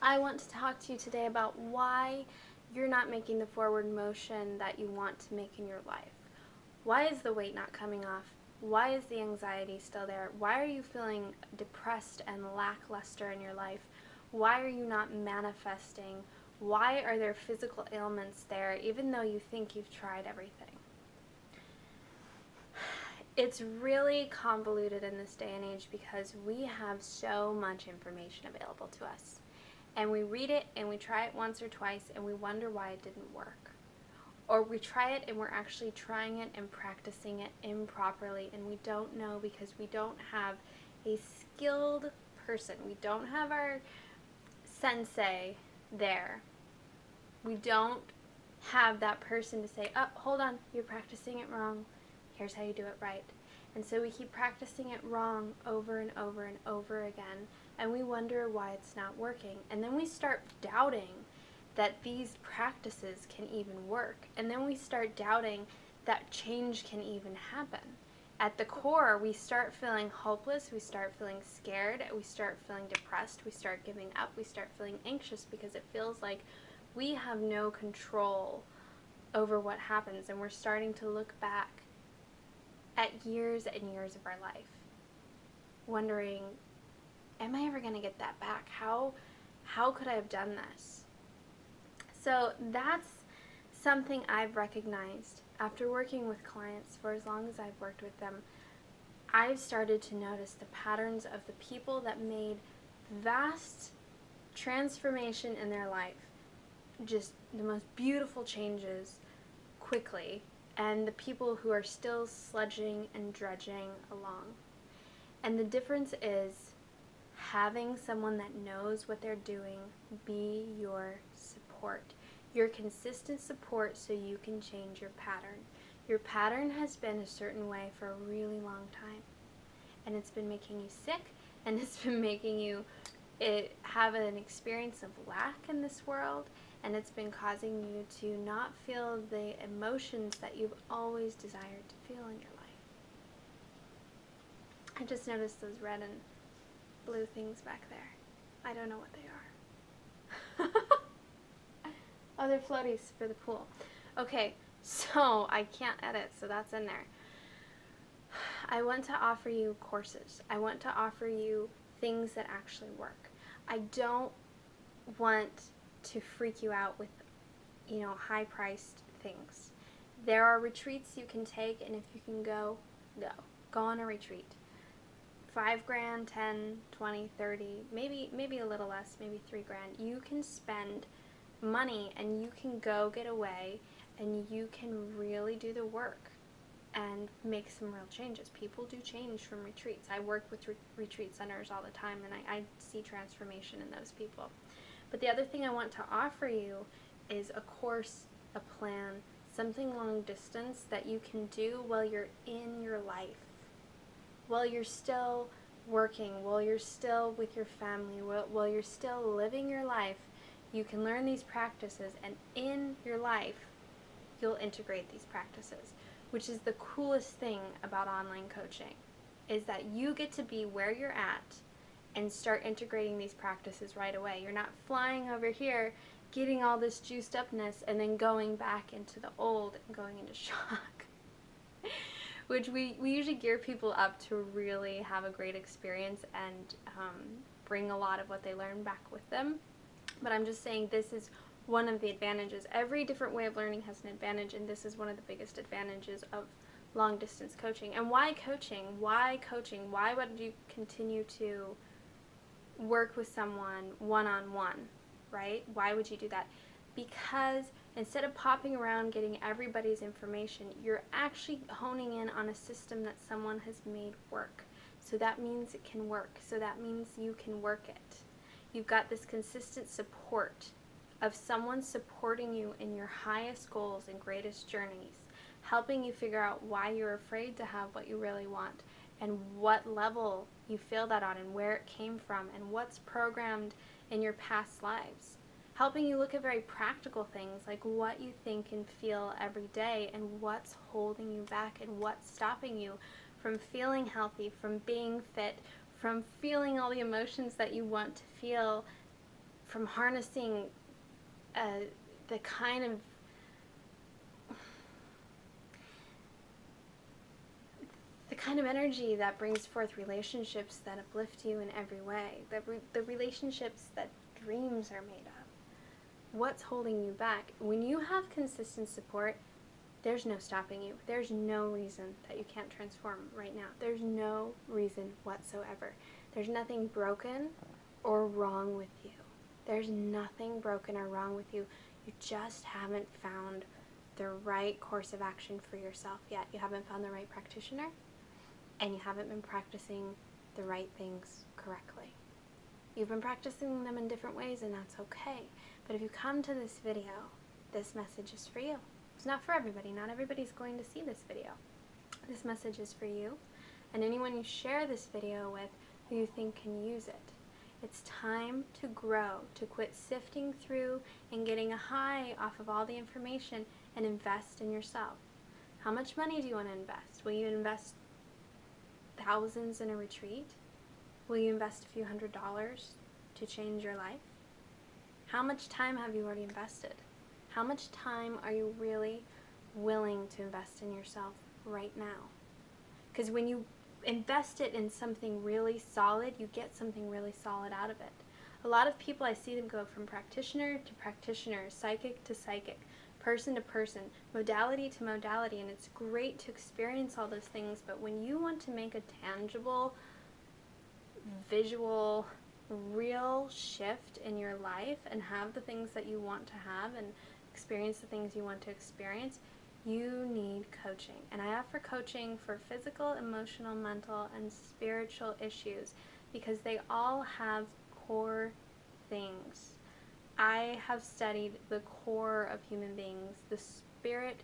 I want to talk to you today about why you're not making the forward motion that you want to make in your life. Why is the weight not coming off? Why is the anxiety still there? Why are you feeling depressed and lackluster in your life? Why are you not manifesting? Why are there physical ailments there even though you think you've tried everything? It's really convoluted in this day and age because we have so much information available to us. And we read it and we try it once or twice and we wonder why it didn't work. Or we try it and we're actually trying it and practicing it improperly and we don't know because we don't have a skilled person. We don't have our sensei there. We don't have that person to say, oh, hold on, you're practicing it wrong. Here's how you do it right. And so we keep practicing it wrong over and over and over again, and we wonder why it's not working. And then we start doubting that these practices can even work. And then we start doubting that change can even happen. At the core, we start feeling hopeless, we start feeling scared, we start feeling depressed, we start giving up, we start feeling anxious because it feels like we have no control over what happens, and we're starting to look back at years and years of our life, wondering, am I ever going to get that back? How could I have done this? So that's something I've recognized after working with clients for as long as I've worked with them. I've started to notice the patterns of the people that made vast transformation in their life, just the most beautiful changes quickly, and the people who are still sludging and dredging along. And the difference is having someone that knows what they're doing be your support. Your consistent support so you can change your pattern. Your pattern has been a certain way for a really long time. And it's been making you sick, and it's been making you have an experience of lack in this world, and it's been causing you to not feel the emotions that you've always desired to feel in your life. I just noticed those red and blue things back there. I don't know what they are. Oh, they're floaties for the pool. Okay, so I can't edit, so that's in there. I want to offer you courses. I want to offer you things that actually work. I don't want to freak you out with, high-priced things. There are retreats you can take, and if you can go on a retreat. $5,000, 10, 20, 30, maybe a little less, maybe $3,000. You can spend money and you can go get away and you can really do the work and make some real changes. People do change from retreats. I work with retreat centers all the time, and I see transformation in those people. But the other thing I want to offer you is a course, a plan, something long distance that you can do while you're in your life, while you're still working, while you're still with your family, while you're still living your life. You can learn these practices, and in your life, you'll integrate these practices, which is the coolest thing about online coaching, is that you get to be where you're at and start integrating these practices right away. You're not flying over here, getting all this juiced upness, and then going back into the old and going into shock. Which we usually gear people up to really have a great experience and bring a lot of what they learn back with them. But I'm just saying this is one of the advantages. Every different way of learning has an advantage, and this is one of the biggest advantages of long distance coaching. And why coaching? Why coaching? Why would you continue to work with someone one-on-one, right? Why would you do that? Because instead of popping around getting everybody's information, you're actually honing in on a system that someone has made work. So that means it can work. So that means you can work it. You've got this consistent support of someone supporting you in your highest goals and greatest journeys, helping you figure out why you're afraid to have what you really want, and what level you feel that on, and where it came from, and what's programmed in your past lives. Helping you look at very practical things like what you think and feel every day, and what's holding you back, and what's stopping you from feeling healthy, from being fit, from feeling all the emotions that you want to feel from harnessing the kind of energy that brings forth relationships that uplift you in every way, the relationships that dreams are made of. What's holding you back? When you have consistent support, there's no stopping you. There's no reason that you can't transform right now. There's no reason whatsoever. There's nothing broken or wrong with you. There's nothing broken or wrong with you. You just haven't found the right course of action for yourself yet. You haven't found the right practitioner, and you haven't been practicing the right things correctly. You've been practicing them in different ways, and that's okay. But if you come to this video, this message is for you. It's not for everybody. Not everybody's going to see this video. This message is for you, and anyone you share this video with who you think can use it. It's time to grow, to quit sifting through and getting a high off of all the information and invest in yourself. How much money do you want to invest? Will you invest thousands in a retreat? Will you invest a few $100s to change your life? How much time have you already invested? How much time are you really willing to invest in yourself right now? Because when you invest it in something really solid, you get something really solid out of it. A lot of people, I see them go from practitioner to practitioner, psychic to psychic, person to person, modality to modality, and it's great to experience all those things, but when you want to make a tangible, visual, real shift in your life and have the things that you want to have and experience the things you want to experience, you need coaching. And I offer coaching for physical, emotional, mental, and spiritual issues because they all have core things. I have studied the core of human beings, the spirit,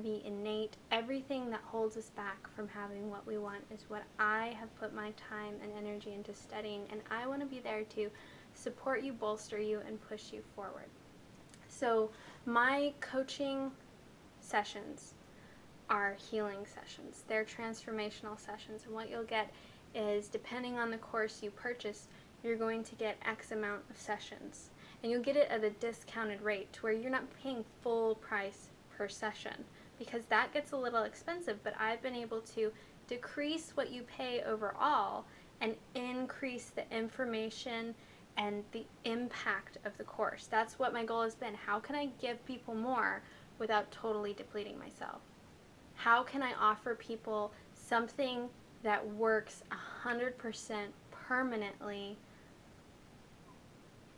the innate, everything that holds us back from having what we want is what I have put my time and energy into studying, and I want to be there to support you, bolster you, and push you forward. So my coaching sessions are healing sessions. They're transformational sessions, and what you'll get is, depending on the course you purchase, you're going to get X amount of sessions, and you'll get it at a discounted rate to where you're not paying full price per session, because that gets a little expensive, but I've been able to decrease what you pay overall and increase the information and the impact of the course. That's what my goal has been. How can I give people more without totally depleting myself? How can I offer people something that works 100% permanently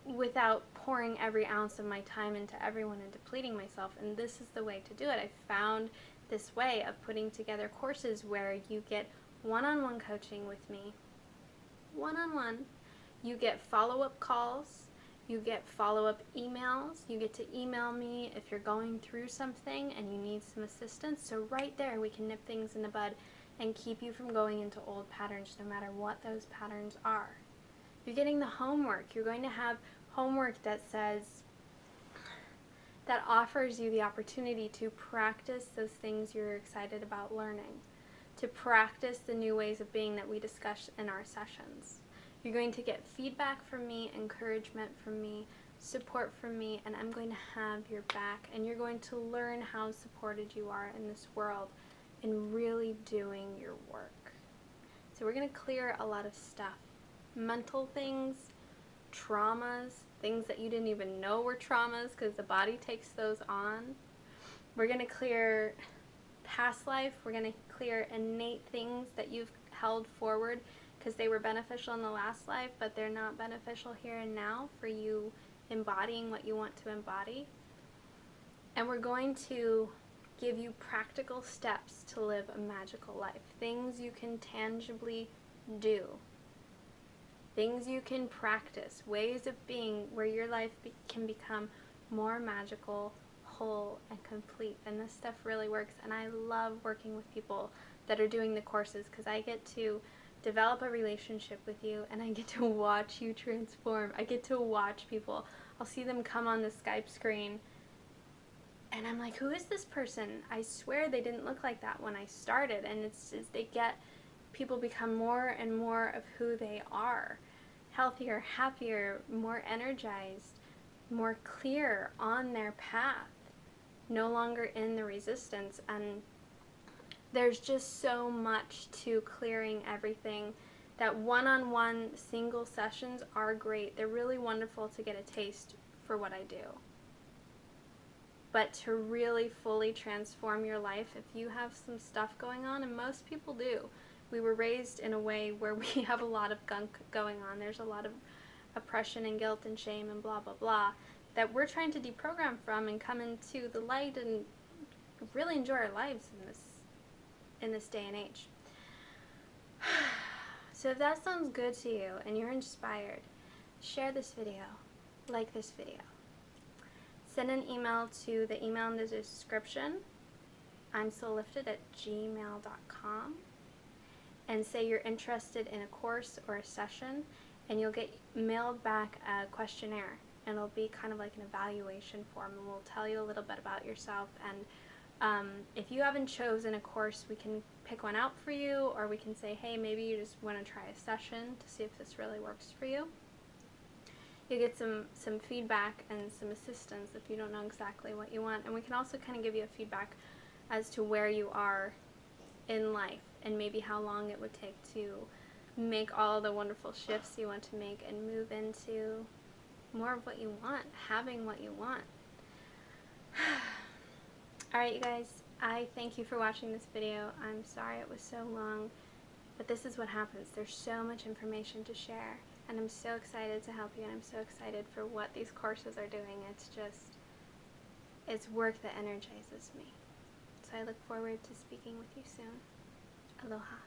without pouring every ounce of my time into everyone and depleting myself? And this is the way to do it. I found this way of putting together courses where you get one-on-one coaching with me, one-on-one. You get follow-up calls, you get follow-up emails, you get to email me if you're going through something and you need some assistance. So right there we can nip things in the bud and keep you from going into old patterns, no matter what those patterns are. You're getting the homework. You're going to have homework that offers you the opportunity to practice those things you're excited about learning, to practice the new ways of being that we discuss in our sessions. You're going to get feedback from me, encouragement from me, support from me, and I'm going to have your back, and you're going to learn how supported you are in this world in really doing your work. So we're going to clear a lot of stuff. Mental things, traumas, things that you didn't even know were traumas because the body takes those on. We're going to clear past life. We're going to clear innate things that you've held forward because they were beneficial in the last life, but they're not beneficial here and now for you embodying what you want to embody. And we're going to give you practical steps to live a magical life. Things you can tangibly do. Things you can practice. Ways of being where your life can become more magical, whole, and complete. And this stuff really works. And I love working with people that are doing the courses because I get to develop a relationship with you and I get to watch you transform. I get to watch people. I'll see them come on the Skype screen and I'm like, who is this person? I swear they didn't look like that when I started. And it's just, people become more and more of who they are. healthier, happier, more energized, more clear on their path, no longer in the resistance. And there's just so much to clearing everything that one-on-one single sessions are great. They're really wonderful to get a taste for what I do. But to really fully transform your life, if you have some stuff going on, and most people do, we were raised in a way where we have a lot of gunk going on. There's a lot of oppression and guilt and shame and blah, blah, blah, that we're trying to deprogram from and come into the light and really enjoy our lives in this day and age. So if that sounds good to you and you're inspired, share this video, like this video. Send an email to the email in the description, imsoullifted@gmail.com, and say you're interested in a course or a session, and you'll get mailed back a questionnaire, and it'll be kind of like an evaluation form, and we'll tell you a little bit about yourself. And if you haven't chosen a course, we can pick one out for you, or we can say, hey, maybe you just want to try a session to see if this really works for you. You get some feedback and some assistance if you don't know exactly what you want. And we can also kind of give you a feedback as to where you are in life and maybe how long it would take to make all the wonderful shifts you want to make and move into more of what you want, having what you want. Alright, you guys, I thank you for watching this video. I'm sorry it was so long, but this is what happens. There's so much information to share. And I'm so excited to help you, and I'm so excited for what these courses are doing. It's work that energizes me. So I look forward to speaking with you soon. Aloha.